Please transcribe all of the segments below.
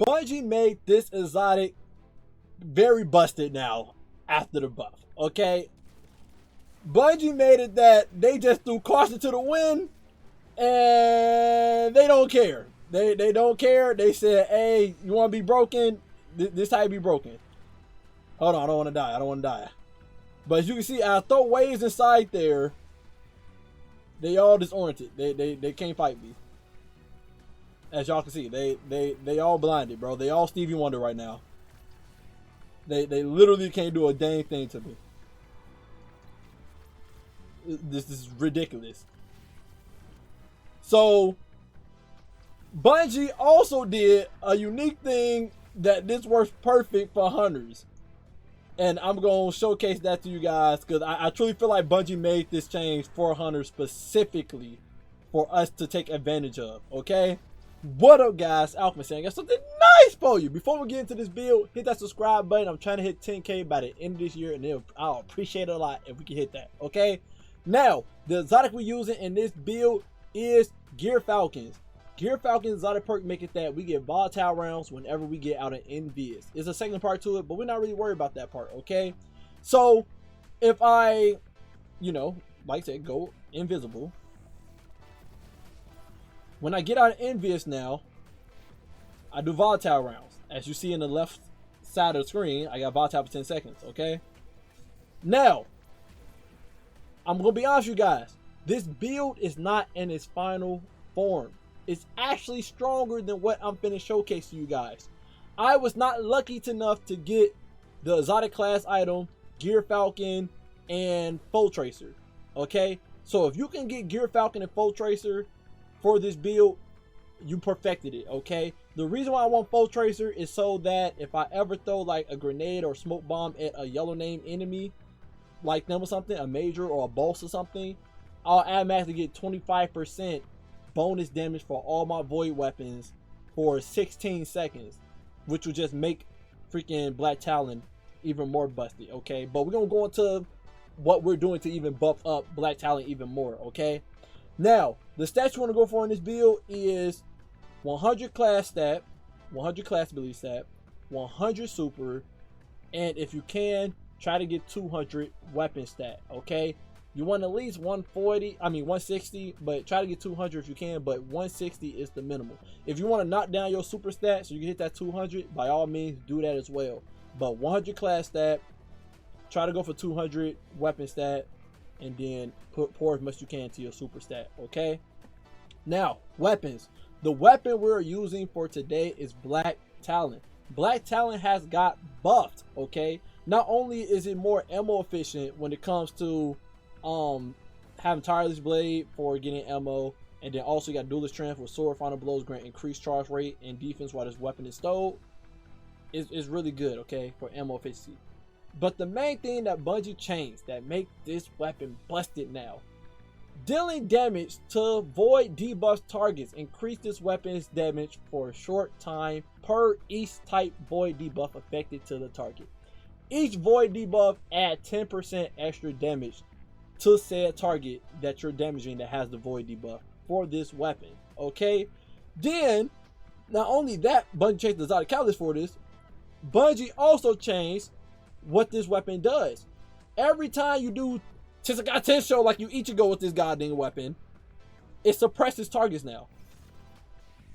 Bungie made this exotic very busted now after the buff, okay? Bungie made it that they just threw caution to the wind and they don't care. They don't care. They said, hey, you want to be broken? This how you be broken. Hold on, I don't want to die. I don't want to die. But as you can see, I throw waves inside there. They all disoriented. They can't fight me. As y'all can see, they all blinded, bro. They all Stevie Wonder right now. They literally can't do a dang thing to me. This is ridiculous. So Bungie also did a unique thing that this works perfect for hunters. And I'm going to showcase that to you guys because I truly feel like Bungie made this change for hunters specifically for us to take advantage of, okay? What up, guys? Alchemist saying, I got something nice for you. Before we get into this build, hit that subscribe button. I'm trying to hit 10K by the end of this year, and I'll appreciate it a lot if we can hit that, okay? Now, the exotic we're using in this build is Gear Falcons. Gear Falcons exotic perk make it that we get volatile rounds whenever we get out of Envious. There's a second part to it, but we're not really worried about that part, okay? So, if I, like I said, go invisible. When I get out of Envious now, I do volatile rounds. As you see in the left side of the screen, I got volatile for 10 seconds, okay? Now, I'm going to be honest with you guys. This build is not in its final form. It's actually stronger than what I'm finna showcase to you guys. I was not lucky enough to get the exotic class item, Gear Falcon, and Foe Tracer, okay? So if you can get Gear Falcon and Foe Tracer for this build, you perfected it, okay? The reason why I want Foe Tracer is so that if I ever throw like a grenade or smoke bomb at a yellow name enemy, like them or something, a major or a boss or something, I'll automatically get 25% bonus damage for all my void weapons for 16 seconds, which will just make freaking Black Talon even more busted, okay? But we're gonna go into what we're doing to even buff up Black Talon even more, okay? Now, the stats you want to go for in this build is 100 class stat, 100 class ability stat, 100 super, and if you can, try to get 200 weapon stat, okay? You want at least 160, but try to get 200 if you can, but 160 is the minimum. If you want to knock down your super stat so you can hit that 200, by all means, do that as well. But 100 class stat, try to go for 200 weapon stat, and then pour as much as you can to your super stat, okay? Now, weapons. The weapon we're using for today is Black Talon. Black Talon has got buffed, okay? Not only is it more ammo efficient when it comes to having tireless blade for getting ammo, and then also you got duelist strength with sword final blows grant increased charge rate and defense while this weapon is stowed. Is really good, okay, for ammo efficiency. But the main thing that Bungie changed that make this weapon busted now, dealing damage to void debuff targets, increase this weapon's damage for a short time per each type void debuff affected to the target. Each void debuff add 10% extra damage to said target that you're damaging that has the void debuff for this weapon, okay? Then, not only that, Bungie changed the exotic catalyst for this, Bungie also changed what this weapon does. Every time you do Tensei show like you Ichigo with this goddamn weapon, it suppresses targets now.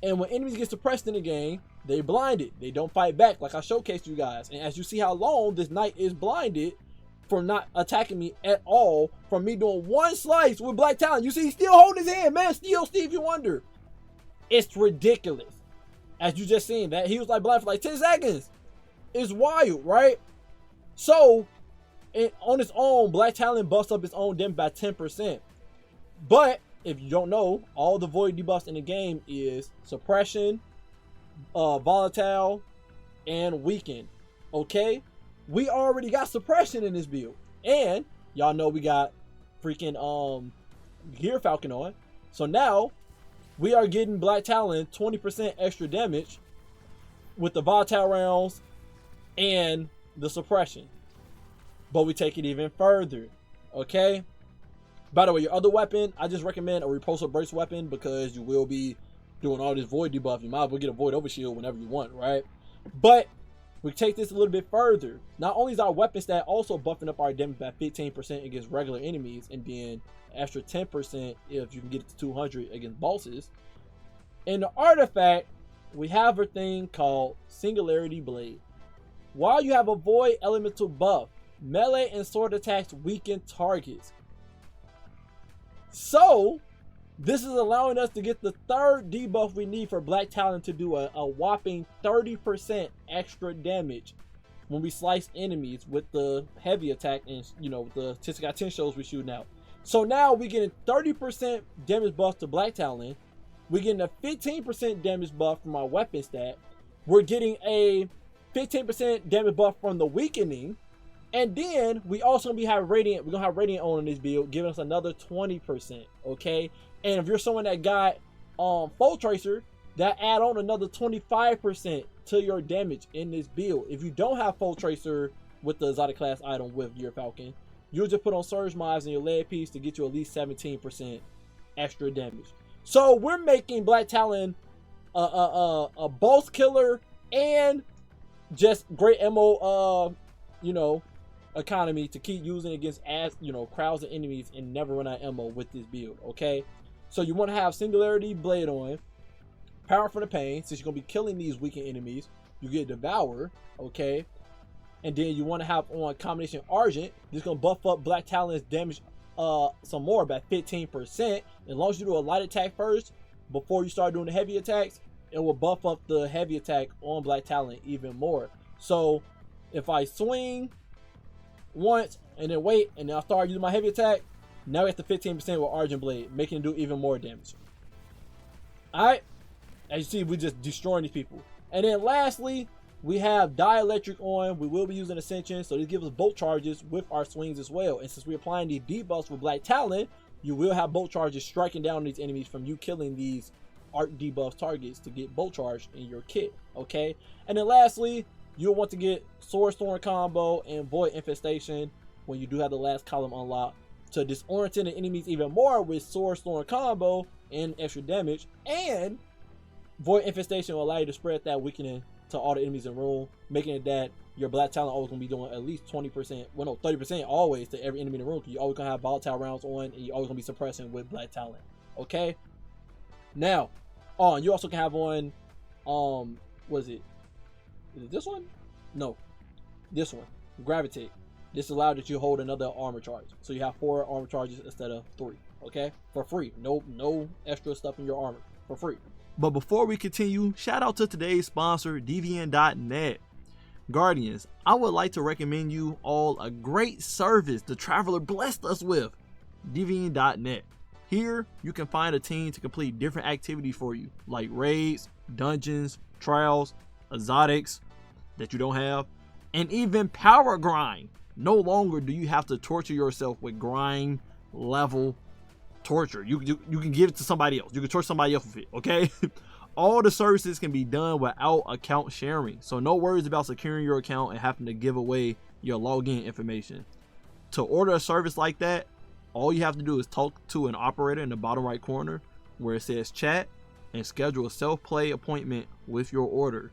And when enemies get suppressed in the game, they blinded. They don't fight back like I showcased you guys. And as you see how long this knight is blinded from not attacking me at all, from me doing one slice with Black Talon. You see, he's still holding his hand, man. Still Stevie Wonder. It's ridiculous. As you just seen, that he was like blind for like 10 seconds. It's wild, right? So, on its own, Black Talon buffs up its own damage by 10%. But, if you don't know, all the void debuffs in the game is suppression, volatile, and weaken. Okay? We already got suppression in this build. And, y'all know we got freaking Gear Falcon on. So now, we are getting Black Talon 20% extra damage with the volatile rounds and the suppression. But we take it even further, okay? By the way, your other weapon, I just recommend a repulsor burst weapon because you will be doing all this void debuff, you might as well get a void overshield whenever you want, right? But we take this a little bit further. Not only is our weapon stat also buffing up our damage by 15% against regular enemies, and then extra 10% if you can get it to 200 against bosses. In the artifact, we have a thing called Singularity Blade. While you have a void elemental buff, melee and sword attacks weaken targets. So this is allowing us to get the third debuff we need for Black Talon to do a whopping 30% extra damage when we slice enemies with the heavy attack and, you know, the Tisukai 10 shows we're shooting out. So now we're getting 30% damage buff to Black Talon. We're getting a 15% damage buff from our weapon stat. We're getting a 15% damage buff from the weakening. And then we also gonna have Radiant. We're gonna have Radiant on in this build, giving us another 20%. Okay. And if you're someone that got Foe Tracer, that add on another 25% to your damage in this build. If you don't have Foe Tracer with the exotic class item with your Falcon, you'll just put on Surge Mods in your leg piece to get you at least 17% extra damage. So we're making Black Talon a boss killer and just great ammo, you know, economy to keep using against, as you know, crowds of enemies and never run out of ammo with this build. Okay, so you want to have Singularity Blade on, Power for the Pain, since you're gonna be killing these weakened enemies. You get Devour, okay, and then you want to have on Combination Argent. This is gonna buff up Black Talon's damage some more by 15%. As long as you do a light attack first before you start doing the heavy attacks, it will buff up the heavy attack on Black Talon even more. So if I swing once and then wait and then I start using my heavy attack, now it's the 15% with Argent Blade, making it do even more damage. Alright, as you see, we're just destroying these people. And then lastly, we have Dielectric on. We will be using Ascension, so this gives us bolt charges with our swings as well. And since we're applying these debuffs with Black Talon, you will have bolt charges striking down these enemies from you killing these arc debuff targets to get bolt charge in your kit. Okay, and then lastly, you'll want to get Sword Storm combo and Void Infestation when you do have the last column unlocked to disorient the enemies even more with Sword Storm combo and extra damage, and Void Infestation will allow you to spread that weakening to all the enemies in the room, making it that your Black Talon always gonna be doing at least 20%, well no, 30% always to every enemy in the room. You always gonna have volatile rounds on, and you always gonna be suppressing with Black Talon. Okay. Now, you also can have on, what is it this one? No, this one, Gravitate. This allows that you hold another armor charge, so you have 4 armor charges instead of 3. Okay, for free. No extra stuff in your armor, for free. But before we continue, shout out to today's sponsor, Deviant.net. Guardians, I would like to recommend you all a great service the Traveler blessed us with, Deviant.net. Here, you can find a team to complete different activities for you, like raids, dungeons, trials, exotics that you don't have, and even power grind. No longer do you have to torture yourself with grind level torture. You can give it to somebody else. You can torture somebody else with it, okay? All the services can be done without account sharing, so no worries about securing your account and having to give away your login information. To order a service like that, all you have to do is talk to an operator in the bottom right corner where it says chat and schedule a self-play appointment with your order.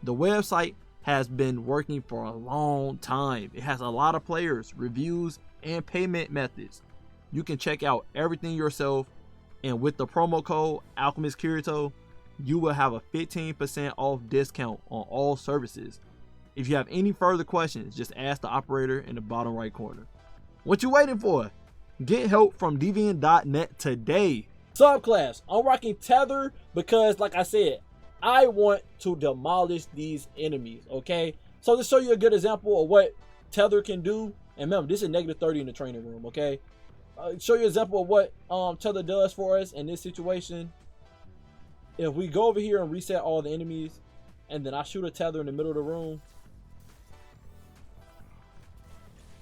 The website has been working for a long time. It has a lot of players, reviews, and payment methods. You can check out everything yourself, and with the promo code AlchemistKirito, you will have a 15% off discount on all services. If you have any further questions, just ask the operator in the bottom right corner. What you waiting for? Get help from Deviant.net today. Subclass, I'm rocking Tether because, like I said, I want to demolish these enemies, okay? So to show you a good example of what Tether can do, and remember, this is -30 in the training room, okay? Show you an example of what Tether does for us in this situation. If we go over here and reset all the enemies, and then I shoot a Tether in the middle of the room,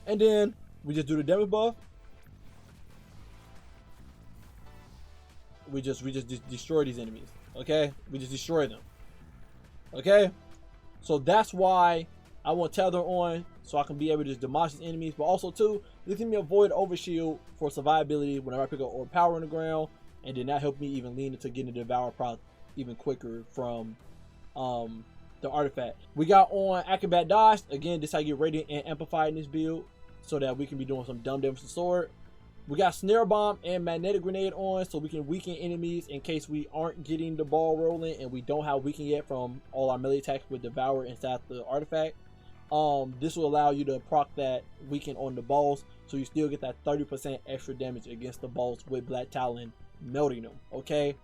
and then we just do the damage buff, we just destroy these enemies, okay? We just destroy them, okay? So that's why I want Tether on, so I can be able to just demolish these enemies, but also too, this gives me a Void Overshield for survivability whenever I pick up Orb Power on the ground, and then that helped me even lean into getting the Devour even quicker from the artifact. We got on Acrobat Dodge. Again, this is how you get Radiant and Amplified in this build, so that we can be doing some dumb damage to sword. We got Snare Bomb and Magnetic Grenade on, so we can weaken enemies in case we aren't getting the ball rolling and we don't have weaken yet from all our melee attacks with Devour inside the artifact. This will allow you to proc that weaken on the balls, so you still get that 30% extra damage against the balls with Black Talon melting them. Okay,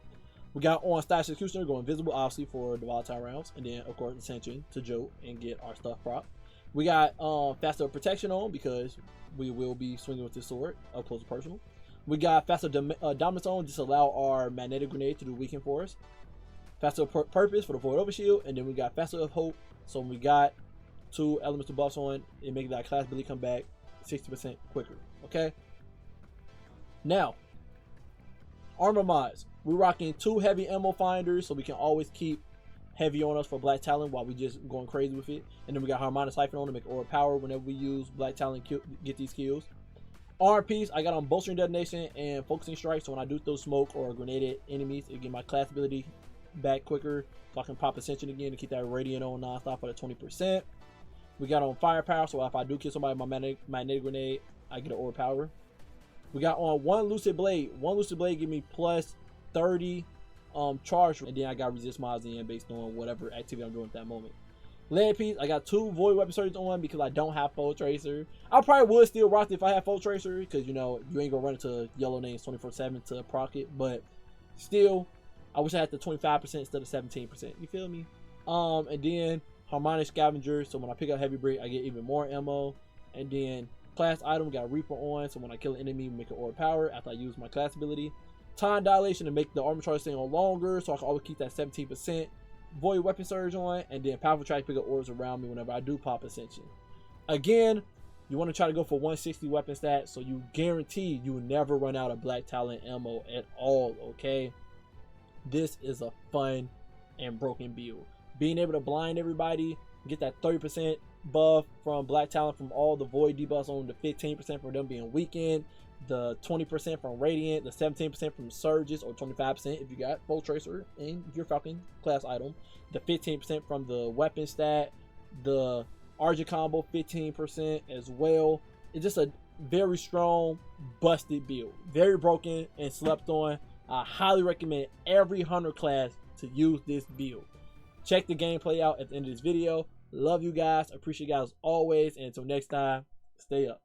we got on Stash Executioner, going invisible obviously for the volatile rounds, and then of course Ascension to jolt and get our stuff proc. We got faster protection on because we will be swinging with this sword up close and personal. We got faster dominance on, just allow our magnetic grenade to do weaken for us. Faster purpose for the void overshield, and then we got faster of hope. So we got 2 elemental buffs on, it makes that class ability come back 60% quicker. Okay. Now, armor mods. We're rocking 2 heavy ammo finders, so we can always keep heavy on us for Black Talon while we just going crazy with it. And then we got Harmonic Siphon on to make aura power whenever we use Black Talon get these kills. Armor piece I got on bolstering detonation and focusing strike, so when I do throw smoke or grenade at enemies, it get my class ability back quicker, so I can pop Ascension again to keep that Radiant on non-stop for the 20%. We got on firepower, so if I do kill somebody with my magnetic grenade, I get an aura power. We got on 1 lucid blade. 1 lucid blade give me plus 30 charge, and then I got resist mods in based on whatever activity I'm doing at that moment. Lead piece, I got 2 void weapon surges on because I don't have Foe Tracer. I probably would still rock it if I had Foe Tracer, because you know you ain't gonna run into yellow names 24/7 to proc it, but still I wish I had the 25% instead of 17%. You feel me? And then Harmonic Scavenger, so when I pick up heavy brick I get even more ammo. And then class item, got Reaper on, so when I kill an enemy, make an aura power after I use my class ability. Time dilation to make the armor charge stay on longer, so I can always keep that 17% void weapon surge on. And then powerful track, pick up auras around me whenever I do pop Ascension. Again, you want to try to go for 160 weapon stat, so you guarantee you will never run out of Black Talon ammo at all. Okay, this is a fun and broken build. Being able to blind everybody, get that 30% buff from Black Talon from all the void debuffs on, the 15% from them being weakened, the 20% from Radiant, the 17% from Surges, or 25% if you got Foe Tracer in your Falcon class item, the 15% from the weapon stat, the Argent combo 15% as well. It's just a very strong, busted build. Very broken and slept on. I highly recommend every hunter class to use this build. Check the gameplay out at the end of this video. Love you guys. Appreciate you guys always. And until next time, stay up.